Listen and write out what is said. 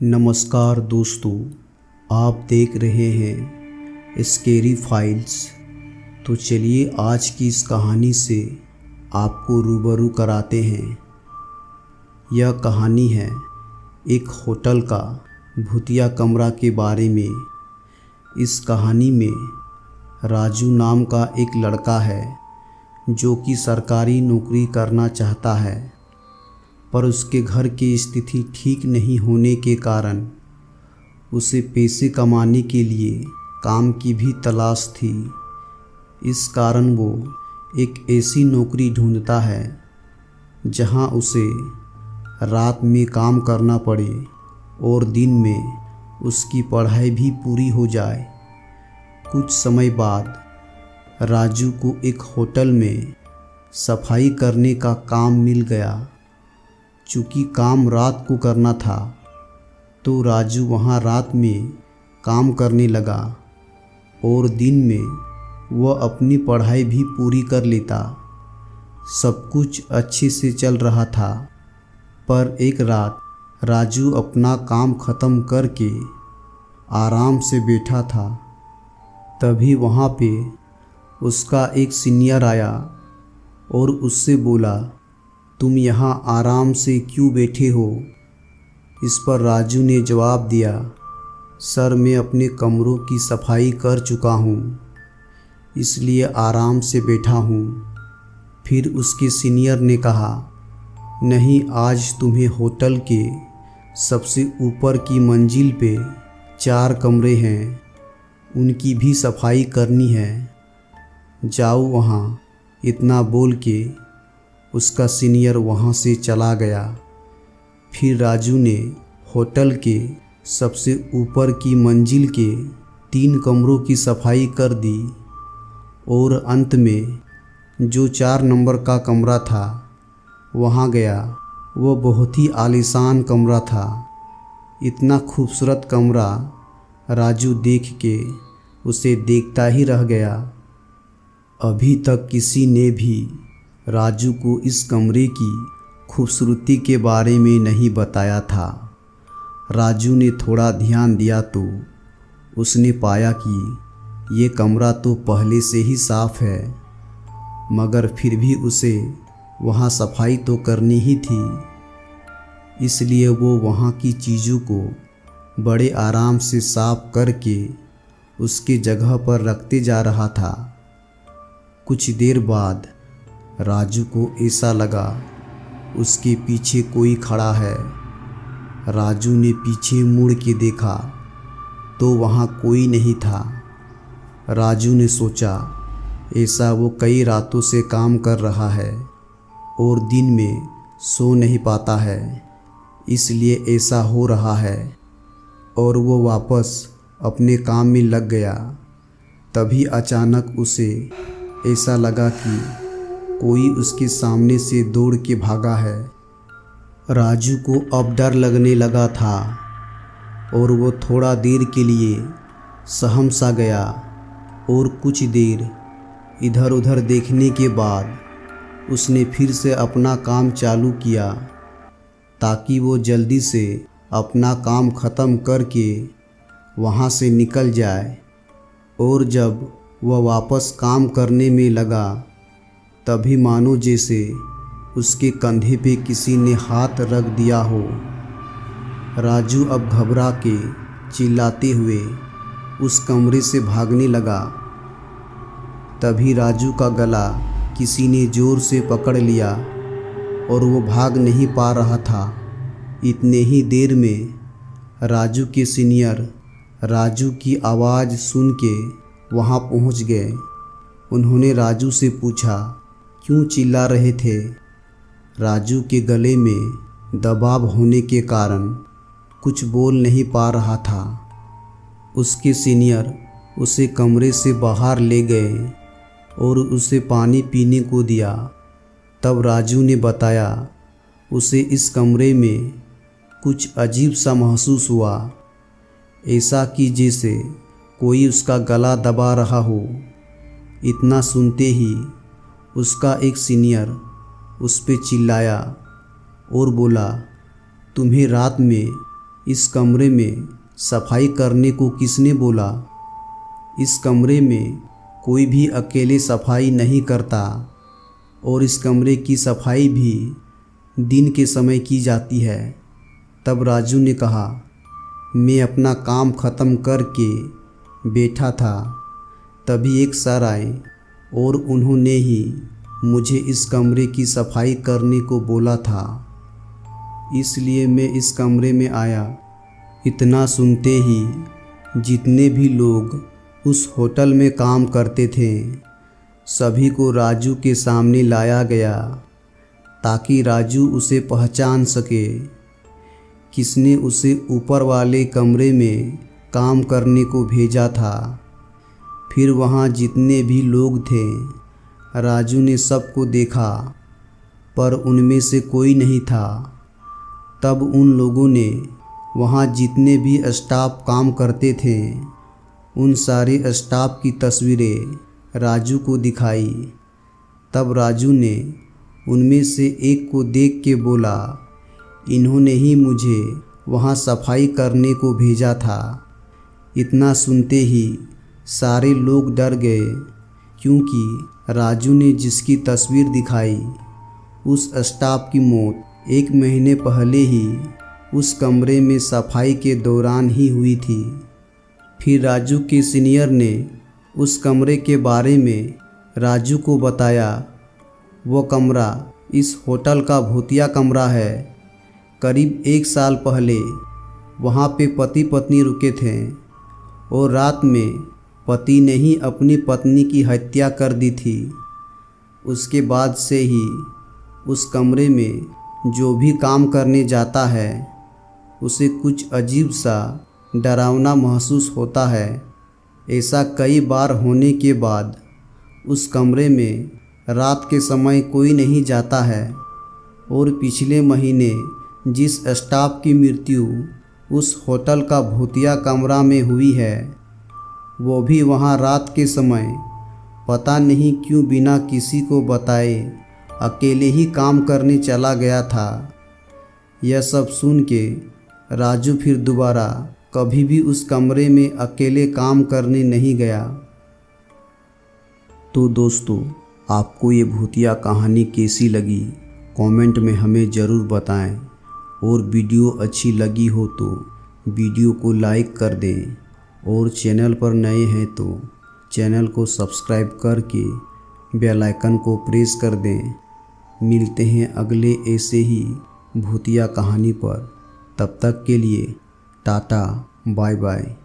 नमस्कार दोस्तों, आप देख रहे हैं स्केरी फाइल्स। तो चलिए आज की इस कहानी से आपको रूबरू कराते हैं। यह कहानी है एक होटल का भूतिया कमरा के बारे में। इस कहानी में राजू नाम का एक लड़का है जो कि सरकारी नौकरी करना चाहता है, पर उसके घर की स्थिति ठीक नहीं होने के कारण उसे पैसे कमाने के लिए काम की भी तलाश थी। इस कारण वो एक ऐसी नौकरी ढूंढता है जहां उसे रात में काम करना पड़े और दिन में उसकी पढ़ाई भी पूरी हो जाए। कुछ समय बाद राजू को एक होटल में सफाई करने का काम मिल गया। चूँकि काम रात को करना था तो राजू वहाँ रात में काम करने लगा और दिन में वह अपनी पढ़ाई भी पूरी कर लेता। सब कुछ अच्छे से चल रहा था, पर एक रात राजू अपना काम ख़त्म करके आराम से बैठा था। तभी वहाँ पे उसका एक सीनियर आया और उससे बोला, तुम यहाँ आराम से क्यों बैठे हो? इस पर राजू ने जवाब दिया, सर मैं अपने कमरों की सफाई कर चुका हूँ, इसलिए आराम से बैठा हूँ। फिर उसके सीनियर ने कहा, नहीं, आज तुम्हें होटल के सबसे ऊपर की मंजिल पे 4 कमरे हैं, उनकी भी सफाई करनी है, जाओ वहाँ। इतना बोल के उसका सीनियर वहाँ से चला गया। फिर राजू ने होटल के सबसे ऊपर की मंजिल के 3 कमरों की सफाई कर दी और अंत में जो 4 नंबर का कमरा था वहाँ गया। वो बहुत ही आलीशान कमरा था। इतना खूबसूरत कमरा राजू देख के उसे देखता ही रह गया। अभी तक किसी ने भी राजू को इस कमरे की खूबसूरती के बारे में नहीं बताया था। राजू ने थोड़ा ध्यान दिया तो उसने पाया कि ये कमरा तो पहले से ही साफ़ है, मगर फिर भी उसे वहाँ सफाई तो करनी ही थी। इसलिए वो वहाँ की चीज़ों को बड़े आराम से साफ करके उसकी जगह पर रखते जा रहा था। कुछ देर बाद राजू को ऐसा लगा उसके पीछे कोई खड़ा है। राजू ने पीछे मुड़ के देखा तो वहाँ कोई नहीं था। राजू ने सोचा ऐसा वो कई रातों से काम कर रहा है और दिन में सो नहीं पाता है, इसलिए ऐसा हो रहा है, और वो वापस अपने काम में लग गया। तभी अचानक उसे ऐसा लगा कि कोई उसके सामने से दौड़ के भागा है। राजू को अब डर लगने लगा था और वो थोड़ा देर के लिए सहम सा गया और कुछ देर इधर उधर देखने के बाद उसने फिर से अपना काम चालू किया ताकि वो जल्दी से अपना काम ख़त्म करके वहाँ से निकल जाए। और जब वह वापस काम करने में लगा तभी मानो जैसे उसके कंधे पे किसी ने हाथ रख दिया हो। राजू अब घबरा के चिल्लाते हुए उस कमरे से भागने लगा। तभी राजू का गला किसी ने ज़ोर से पकड़ लिया और वो भाग नहीं पा रहा था। इतने ही देर में राजू के सीनियर राजू की आवाज़ सुन के वहाँ पहुँच गए। उन्होंने राजू से पूछा, क्यों चिल्ला रहे थे? राजू के गले में दबाव होने के कारण कुछ बोल नहीं पा रहा था। उसके सीनियर उसे कमरे से बाहर ले गए और उसे पानी पीने को दिया। तब राजू ने बताया उसे इस कमरे में कुछ अजीब सा महसूस हुआ, ऐसा कि जैसे कोई उसका गला दबा रहा हो। इतना सुनते ही उसका एक सीनियर उस पे चिल्लाया और बोला, तुम्हें रात में इस कमरे में सफाई करने को किसने बोला? इस कमरे में कोई भी अकेले सफाई नहीं करता और इस कमरे की सफाई भी दिन के समय की जाती है। तब राजू ने कहा, मैं अपना काम ख़त्म करके बैठा था, तभी एक सर आए और उन्होंने ही मुझे इस कमरे की सफाई करने को बोला था, इसलिए मैं इस कमरे में आया। इतना सुनते ही जितने भी लोग उस होटल में काम करते थे सभी को राजू के सामने लाया गया ताकि राजू उसे पहचान सके। किसने उसे ऊपर वाले कमरे में काम करने को भेजा था। फिर वहाँ जितने भी लोग थे राजू ने सबको देखा पर उनमें से कोई नहीं था। तब उन लोगों ने वहाँ जितने भी स्टाफ काम करते थे उन सारे स्टाफ की तस्वीरें राजू को दिखाई। तब राजू ने उनमें से एक को देख के बोला, इन्होंने ही मुझे वहाँ सफाई करने को भेजा था। इतना सुनते ही सारे लोग डर गए क्योंकि राजू ने जिसकी तस्वीर दिखाई उस स्टाफ की मौत 1 महीने पहले ही उस कमरे में सफाई के दौरान ही हुई थी। फिर राजू के सीनियर ने उस कमरे के बारे में राजू को बताया, वो कमरा इस होटल का भूतिया कमरा है। करीब 1 साल पहले वहाँ पे पति पत्नी रुके थे और रात में पति ने ही अपनी पत्नी की हत्या कर दी थी। उसके बाद से ही उस कमरे में जो भी काम करने जाता है उसे कुछ अजीब सा डरावना महसूस होता है। ऐसा कई बार होने के बाद उस कमरे में रात के समय कोई नहीं जाता है और पिछले महीने जिस स्टाफ की मृत्यु उस होटल का भूतिया कमरा में हुई है वो भी वहाँ रात के समय पता नहीं क्यों बिना किसी को बताए अकेले ही काम करने चला गया था। यह सब सुन के राजू फिर दोबारा कभी भी उस कमरे में अकेले काम करने नहीं गया। तो दोस्तों, आपको ये भूतिया कहानी कैसी लगी कमेंट में हमें ज़रूर बताएं और वीडियो अच्छी लगी हो तो वीडियो को लाइक कर दें और चैनल पर नए हैं तो चैनल को सब्सक्राइब करके बेल आइकन को प्रेस कर दें। मिलते हैं अगले ऐसे ही भूतिया कहानी पर। तब तक के लिए टाटा बाय बाय।